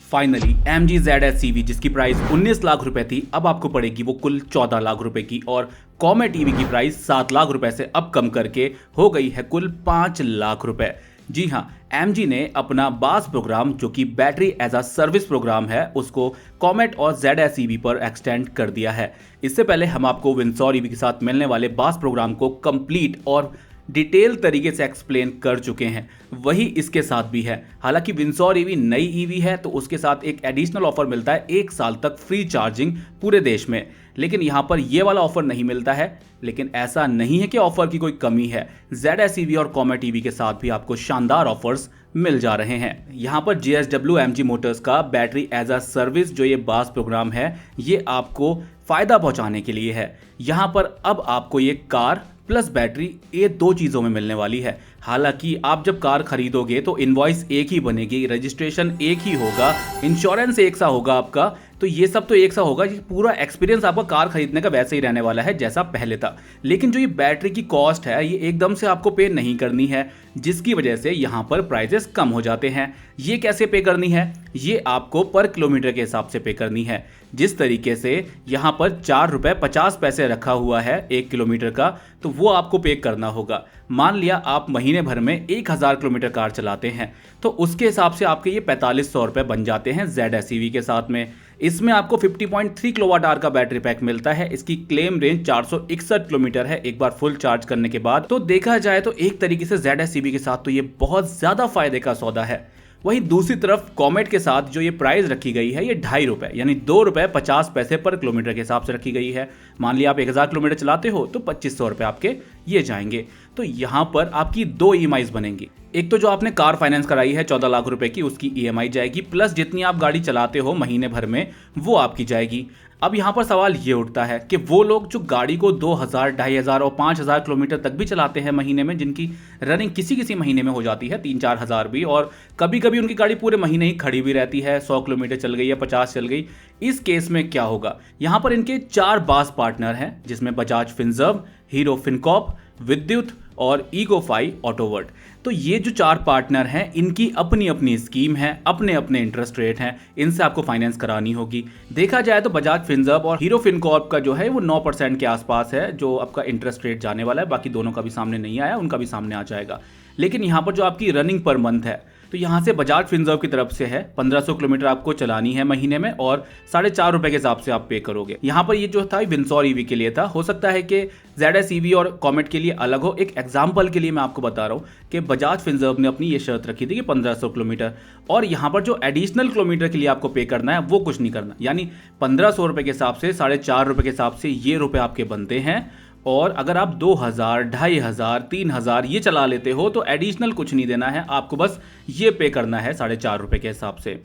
Finally MG ZS जिसकी price 19 lakh रुपए थी, अब आपको पड़ेगी वो कुल 14 लाख रुपए की। और कॉमेट ईवी की प्राइस 7 लाख रुपए से अब कम करके हो गई है कुल 5 लाख रुपए। जी हाँ, MG ने अपना बास प्रोग्राम जो कि battery as a service program है उसको कॉमेट और ZS पर एक्सटेंड कर दिया है। इससे पहले हम आपको विंसॉर ईवी के साथ मिलने वाले बास प्रोग्राम को कंप्लीट और डिटेल तरीके से एक्सप्लेन कर चुके हैं, वही इसके साथ भी है। हालांकि विंसॉर ईवी नई ईवी है तो उसके साथ एक एडिशनल ऑफर मिलता है 1 साल तक फ्री चार्जिंग पूरे देश में, लेकिन यहाँ पर ये वाला ऑफर नहीं मिलता है। लेकिन ऐसा नहीं है कि ऑफर की कोई कमी है, ZS और कॉमेट ईवी के साथ भी आपको शानदार ऑफर्स मिल जा रहे हैं। यहाँ पर JSW MG मोटर्स का बैटरी एज अ सर्विस जो ये बास प्रोग्राम है ये आपको फायदा पहुंचाने के लिए है। यहाँ पर अब आपको ये कार प्लस बैटरी ये 2 चीज़ों में मिलने वाली है। हालांकि आप जब कार खरीदोगे तो इनवॉइस एक ही बनेगी, रजिस्ट्रेशन एक ही होगा, इंश्योरेंस एक सा होगा आपका, तो ये सब तो एक सा होगा। ये पूरा एक्सपीरियंस आपका कार खरीदने का वैसे ही रहने वाला है जैसा पहले था। लेकिन जो ये बैटरी की कॉस्ट है ये एकदम से आपको पे नहीं करनी है, जिसकी वजह से यहाँ पर प्राइजेस कम हो जाते हैं। ये कैसे पे करनी है? ये आपको पर किलोमीटर के हिसाब से पे करनी है। जिस तरीके से यहाँ पर 4 रुपये 50 पैसे रखा हुआ है 1 किलोमीटर का, तो वो आपको पे करना होगा। मान लिया आप महीने भर में 1000 किलोमीटर कार चलाते हैं तो उसके हिसाब से आपके ये 4500 रुपये बन जाते हैं ZS के साथ में। इसमें आपको 50.3 किलोवाट आवर का बैटरी पैक मिलता है। इसकी क्लेम रेंज 461 किलोमीटर है एक बार फुल चार्ज करने के बाद। तो देखा जाए तो एक तरीके से ZS के साथ तो ये बहुत ज्यादा फायदे का सौदा है। वहीं दूसरी तरफ कॉमेट के साथ जो ये प्राइस रखी गई है ये 2.5 रुपये यानी 2 रुपये 50 पैसे पर किलोमीटर के हिसाब से रखी गई है। मान लिया आप 1000 किलोमीटर चलाते हो तो 2500 रुपये आपके ये जाएंगे। तो यहाँ पर आपकी 2 EMIs बनेंगी। एक तो जो आपने कार फाइनेंस कराई है 14 लाख रुपए की उसकी EMI जाएगी, प्लस जितनी आप गाड़ी चलाते हो महीने भर में वो आपकी जाएगी। अब यहाँ पर सवाल ये उठता है कि वो लोग जो गाड़ी को 2000, 2500 और 5000 किलोमीटर तक भी चलाते हैं महीने में, जिनकी रनिंग किसी किसी महीने में हो जाती है 3-4 हज़ार भी, और कभी कभी उनकी गाड़ी पूरे महीने ही खड़ी भी रहती है, 100 किलोमीटर चल गई या 50 चल गई, इस केस में क्या होगा? यहाँ पर इनके 4 बास पार्टनर हैं जिसमें बजाज फिनसर्व, हीरो फिनकॉर्प, विद्युत और ईगोफाई ऑटोवर्ट। तो ये जो 4 पार्टनर हैं इनकी अपनी अपनी स्कीम है, अपने अपने इंटरेस्ट रेट हैं, इनसे आपको फाइनेंस करानी होगी। देखा जाए तो बजाज फिनसर्व और हीरो फिनकॉर्प का जो है वो 9% के आसपास है जो आपका इंटरेस्ट रेट जाने वाला है। बाकी दोनों का भी सामने नहीं आया, उनका भी सामने आ जाएगा। लेकिन यहाँ पर जो आपकी रनिंग पर मंथ है तो यहाँ से बजाज फिनसर्व की तरफ से है 1500 किलोमीटर आपको चलानी है महीने में और 4.5 रुपए के हिसाब से आप पे करोगे। यहाँ पर ये जो था विंसॉर ईवी के लिए था, हो सकता है कि ZS और कॉमेट के लिए अलग हो। एक एग्जाम्पल के लिए मैं आपको बता रहा हूँ कि बजाज फिनसर्व ने अपनी ये शर्त रखी थी कि 1500 किलोमीटर, और यहाँ पर जो एडिशनल किलोमीटर के लिए आपको पे करना है वो कुछ नहीं करना, यानी 1500 रुपये के हिसाब से 4.5 रुपये के हिसाब से ये रुपये आपके बनते हैं। और अगर आप 2000, 2500, 3000 ये चला लेते हो तो एडिशनल कुछ नहीं देना है आपको, बस ये पे करना है 4.5 रुपये के हिसाब से।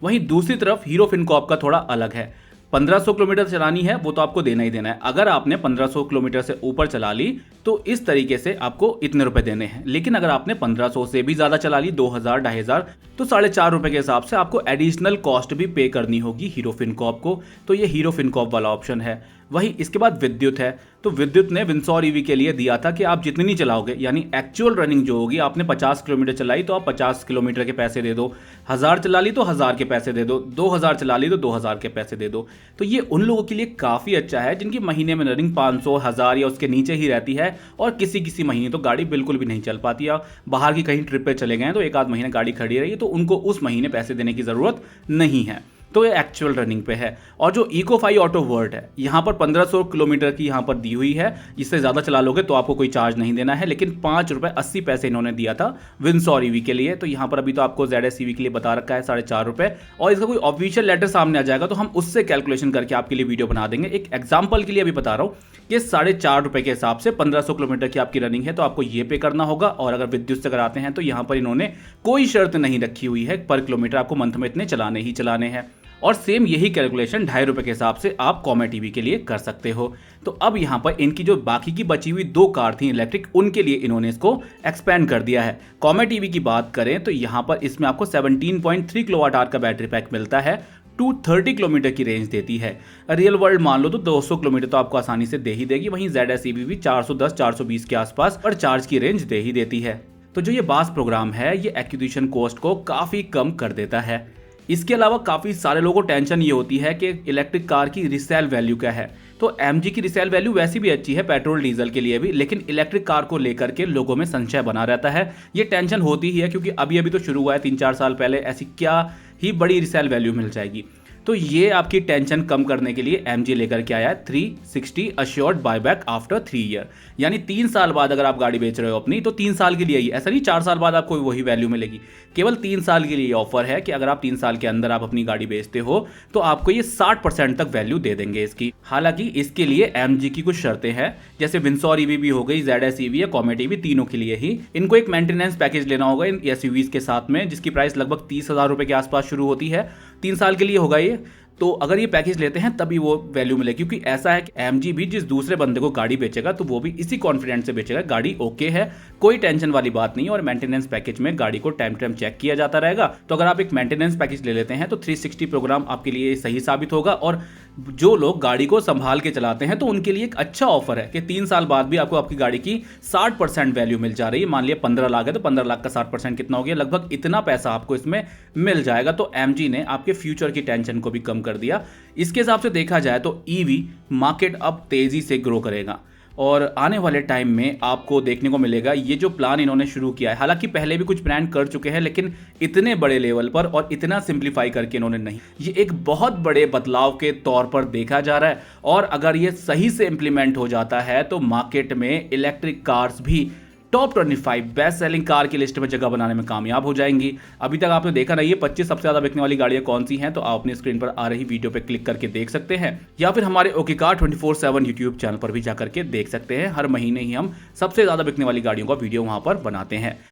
वहीं दूसरी तरफ हीरो फिनकॉर्प का थोड़ा अलग है। 1500 किलोमीटर चलानी है वो तो आपको देना ही देना है। अगर आपने 1500 किलोमीटर से ऊपर चला ली तो इस तरीके से आपको इतने रुपए देने हैं। लेकिन अगर आपने 1500 से भी ज्यादा चला ली, 2000, 2500, तो 4.5 रुपये के हिसाब से आपको एडिशनल कॉस्ट भी पे करनी होगी हीरो फिनकॉर्प को। तो ये हीरो फिनकॉर्प वाला ऑप्शन है। वही इसके बाद विद्युत है। तो विद्युत ने विंसॉर ईवी के लिए दिया था कि आप जितनी नहीं चलाओगे, यानी एक्चुअल रनिंग जो होगी, आपने 50 किलोमीटर चलाई तो आप 50 किलोमीटर के पैसे दे दो, 1000 चला ली तो 1000 के पैसे दे दो, 2000 चला ली तो 2000 के पैसे दे दो। तो ये उन लोगों के लिए काफ़ी अच्छा है जिनकी महीने में रनिंग 500, 1000 या उसके नीचे ही रहती है, और किसी किसी महीने तो गाड़ी बिल्कुल भी नहीं चल पाती, या बाहर की कहीं ट्रिप पे चले गए तो 1 आध महीने गाड़ी खड़ी रही तो उनको उस महीने पैसे देने की ज़रूरत नहीं है। तो ये एक्चुअल रनिंग पे है। और जो ईगोफाई ऑटोवर्ट है यहाँ पर 1500 किलोमीटर की यहाँ पर दी हुई है। इससे ज़्यादा चला लोगे तो आपको कोई चार्ज नहीं देना है, लेकिन 5 रुपये 80 पैसे इन्होंने दिया था विंसॉर ईवी के लिए। तो यहाँ पर अभी तो आपको ZS के लिए बता रखा है 4.5 रुपये, और इसका कोई ऑफिशियल लेटर सामने आ जाएगा तो हम उससे कैलकुलेशन करके आपके लिए वीडियो बना देंगे। एक एग्जाम्पल के लिए अभी बता रहा हूँ कि 4.5 रुपये के हिसाब से 1500 किलोमीटर की आपकी रनिंग है तो आपको ये पे करना होगा। और अगर विद्युत से कराते हैं तो यहाँ पर इन्होंने कोई शर्त नहीं रखी हुई है, पर किलोमीटर आपको मंथ में इतने चलाने ही चलाने हैं। और सेम यही कैलकुलेशन 2.5 रुपये के हिसाब से आप कॉमेट ईवी के लिए कर सकते हो। तो अब यहाँ पर इनकी जो बाकी की बची हुई 2 कार थी इलेक्ट्रिक, उनके लिए इन्होंने इसको एक्सपेंड कर दिया है। कॉमेट ईवी की बात करें तो यहाँ पर इसमें आपको 17.3 किलोवाट आवर का बैटरी पैक मिलता है, 230 किलोमीटर की रेंज देती है। रियल वर्ल्ड मान लो तो 200 किलोमीटर तो आपको आसानी से दे ही देगी। वहीं ZS भी 410-420 के आसपास पर चार्ज की रेंज दे ही देती है। तो जो ये बास प्रोग्राम है ये एक्विजिशन कॉस्ट को काफ़ी कम कर देता है। इसके अलावा काफ़ी सारे लोगों को टेंशन ये होती है कि इलेक्ट्रिक कार की रिसेल वैल्यू क्या है। तो एमजी की रिसेल वैल्यू वैसी भी अच्छी है पेट्रोल डीजल के लिए भी, लेकिन इलेक्ट्रिक कार को लेकर के लोगों में संशय बना रहता है। ये टेंशन होती ही है क्योंकि अभी अभी तो शुरू हुआ है, 3-4 साल पहले ऐसी क्या ही बड़ी रिसेल वैल्यू मिल जाएगी। तो ये आपकी टेंशन कम करने के लिए एमजी लेकर के आया है 360 अश्योर्ड बायबैक आफ्टर 3 ईयर। यानी 3 साल बाद अगर आप गाड़ी बेच रहे हो अपनी, तो 3 साल के लिए ही, ऐसा नहीं 4 साल बाद आपको वही वैल्यू मिलेगी। केवल 3 साल के लिए ऑफर है कि अगर आप 3 साल के अंदर आप अपनी गाड़ी बेचते हो तो आपको ये 60% तक वैल्यू दे देंगे इसकी। हालांकि इसके लिए एमजी की कुछ शर्तें हैं, जैसे विंसोर ईवी भी हो गई, ZS ईवी या कॉमेट ईवी, तीनों के लिए ही इनको एक मेंटेनेंस पैकेज लेना होगा इन एसयूवीज के साथ में, जिसकी प्राइस लगभग 30,000 रुपए के आसपास शुरू होती है। 3 साल के लिए होगा ये। तो अगर ये पैकेज लेते हैं तभी वो वैल्यू मिलेगी, क्योंकि ऐसा है कि एमजी भी जिस दूसरे बंदे को गाड़ी बेचेगा तो वो भी इसी कॉन्फिडेंस से बेचेगा, गाड़ी ओके है, कोई टेंशन वाली बात नहीं है। और मेंटेनेंस पैकेज में गाड़ी को टाइम टाइम चेक किया जाता रहेगा। तो अगर आप एक मेंटेनेंस पैकेज ले लेते हैं तो 360 प्रोग्राम आपके लिए सही साबित होगा। और जो लोग गाड़ी को संभाल के चलाते हैं तो उनके लिए एक अच्छा ऑफर है कि 3 साल बाद भी आपको आपकी गाड़ी की 60% वैल्यू मिल जा रही है। मान लिया 15 लाख है तो 15 लाख का 60% कितना हो गया, लगभग इतना पैसा आपको इसमें मिल जाएगा। तो एमजी ने आपके फ्यूचर की टेंशन को भी कम कर दिया। इसके हिसाब से देखा जाए तो ईवी मार्केट अब तेजी से ग्रो करेगा और आने वाले टाइम में आपको देखने को मिलेगा ये जो प्लान इन्होंने शुरू किया है। हालांकि पहले भी कुछ ब्रांड कर चुके हैं, लेकिन इतने बड़े लेवल पर और इतना सिंप्लीफाई करके इन्होंने नहीं। ये एक बहुत बड़े बदलाव के तौर पर देखा जा रहा है और अगर ये सही से इंप्लीमेंट हो जाता है तो मार्केट में इलेक्ट्रिक कार्स भी टॉप 25 बेस्ट सेलिंग कार की लिस्ट में जगह बनाने में कामयाब हो जाएंगी। अभी तक आपने देखा नहीं है 25 सबसे ज्यादा बिकने वाली गाड़ियां कौन सी हैं, तो आप अपनी स्क्रीन पर आ रही वीडियो पे क्लिक करके देख सकते हैं, या फिर हमारे ओके कार 24/7 यूट्यूब चैनल पर भी जाकर के देख सकते हैं। हर महीने ही हम सबसे ज्यादा बिकने वाली गाड़ियों का वीडियो वहां पर बनाते हैं।